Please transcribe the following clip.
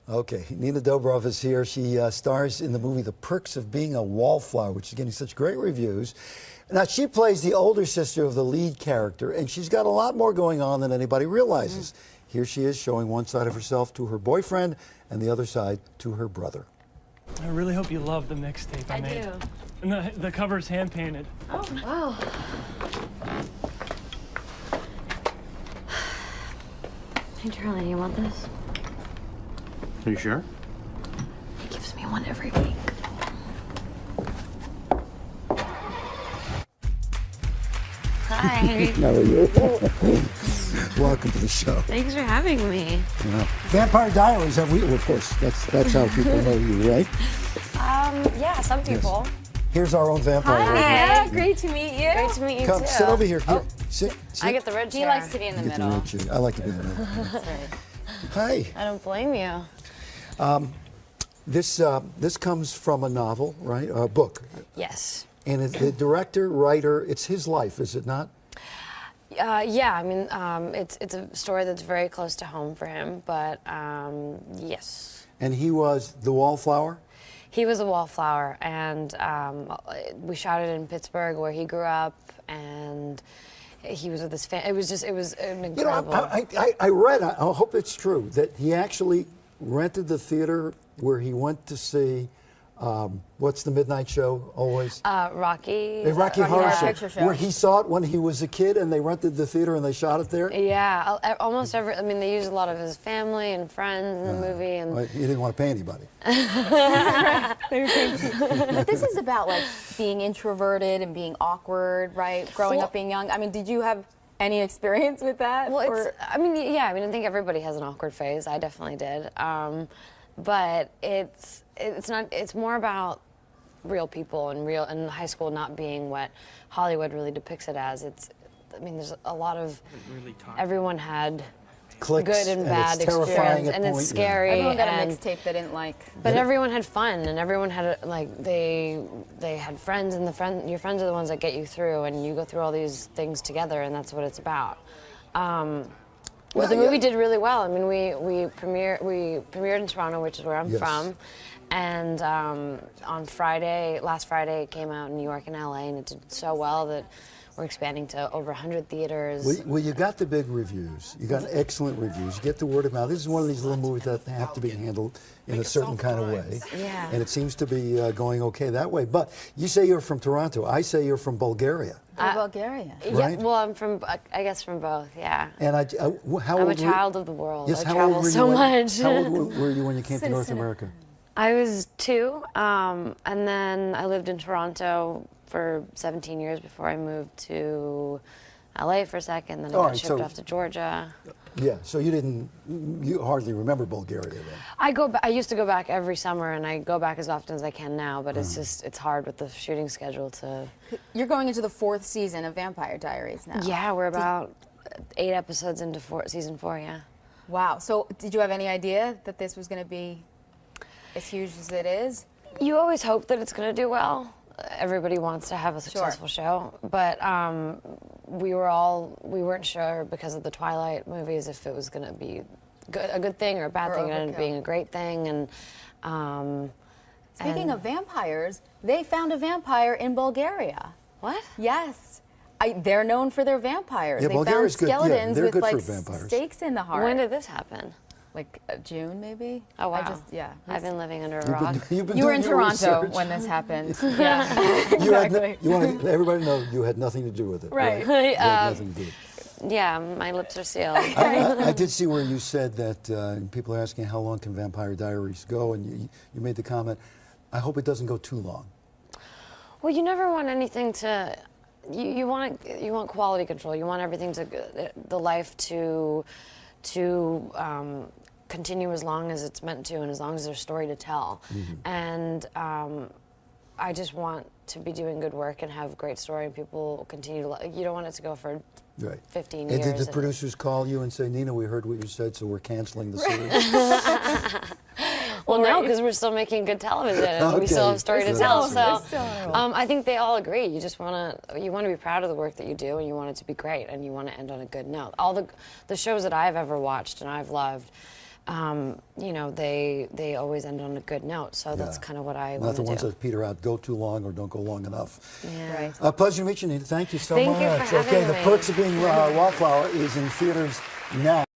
Okay, Nina Dobrev is here. She stars in the movie The Perks of Being a Wallflower, which is getting such great reviews. Now, she plays the older sister of the lead character, and she's got a lot more going on than anybody realizes. Here she is showing one side of herself to her boyfriend and the other side to her brother. I really hope you love the mixtape I made. do. And the cover's hand-painted. Oh, wow. Hey, Charlie, you want this? Are you sure? He gives me one every week. Hi. How are you? Welcome to the show. Thanks for having me. Vampire Diaries, have we? Well, of course, that's how people know you, right? Yeah, some people. Here's our own vampire. Hi. Great to meet you. Great to meet you Come, too. sit over here. Here, sit. I get the red chair. He likes to be in the Get the middle. red chair. I like to be in the middle. That's right. Hi. I don't blame you. This comes from a novel, right? A book. Yes. And the director, writer, it's his life, is it not? Yeah, I mean, it's a story that's very close to home for him, but yes. And he was the Wallflower? He was a wallflower, and we shot it in Pittsburgh, where he grew up, and he was with his family. It was an incredible. You know, I read, I hope it's true, that he actually rented the theater where he went to see, what's the midnight show always? Rocky. The Rocky Horror Picture Show. Where he saw it when he was a kid and they rented the theater and they shot it there? Yeah, almost every. I mean, they used a lot of his family and friends in the movie, and Well, you didn't want to pay anybody. But this is about like being introverted and being awkward, right? Growing up being young. I mean, did you have any experience with that? well, Or- I mean, yeah. I mean, I think everybody has an awkward phase. I definitely did. But it's not. It's more about real people and high school not being what Hollywood really depicts it as. I mean, there's a lot of. Everyone had Clicks, good and bad it's terrifying experience, at and point, it's scary. Everyone got a and- mixtape they didn't like. But everyone had fun, and everyone had they had friends, and your friends are the ones that get you through, and you go through all these things together, and that's what it's about. But the movie did really well. I mean, we premiered in Toronto, which is where I'm Yes. from, and on last Friday, it came out in New York and LA, and it did so well that we're expanding to over 100 theaters. Well, you got the big reviews. You got excellent reviews. You get the word of mouth. This is one of these little movies that have to be handled in a certain kind of way. Yeah. And it seems to be going okay that way. But you say you're from Toronto. I say you're from Bulgaria. Bulgaria. Yeah, Right? well, I'm from, I guess, from both. Yeah. And how I'm old a child of the world. Yes, I how travel old were so you much. How old were you when you came to North America? I was 2, and then I lived in Toronto for 17 years before I moved to LA for a second. Then I got shipped off to Georgia. Yeah, so you hardly remember Bulgaria then. I used to go back every summer, and I go back as often as I can now. But it's hard with the shooting schedule to. You're going into the 4th season of Vampire Diaries now. Yeah, we're about 8 episodes into season 4. Yeah. Wow. So did you have any idea that this was going to be as huge as it is? You always hope that it's going to do well. Everybody wants to have a successful show, but we weren't sure because of the Twilight movies if it was going to be a good thing or a bad thing. It ended up being a great thing. And Speaking of vampires, they found a vampire in Bulgaria. What? Yes. They're known for their vampires. Yeah, They found Bulgaria's good. Yeah, skeletons they're with good for like vampires. stakes in the heart. When did this happen? Like June, maybe? Oh, wow. Yeah. I've been living under a rock. You've been You were doing in your Toronto research. when this happened. Yeah, You had exactly. you want to everybody know you had nothing to do with it. Right. You had nothing to do with it. Yeah, my lips are sealed. I did see where you said that people are asking how long can Vampire Diaries go, and you made the comment, I hope it doesn't go too long. Well, you never want anything to. You want quality control. You want everything the life to continue as long as it's meant to, and as long as there's story to tell. And I just want to be doing good work and have great story, and people continue to. You don't want it to go for 15 years. And did the producers call you and say, Nina, we hered what you said, so we're canceling the series? Well, no, because we're still making good television, and we still have story to tell. So, I think they all agree. You just want to be proud of the work that you do, and you want it to be great, and you want to end on a good note. All the shows that I've ever watched and I've loved you know, they always end on a good note. So that's kind of what I want Not to the ones do. that peter out, go too long or don't go long enough. Yeah. Right. Pleasure to meet you, Nita. Thank you so Thank much. you for having Okay, The me. Perks of Being a Wallflower is in theaters now.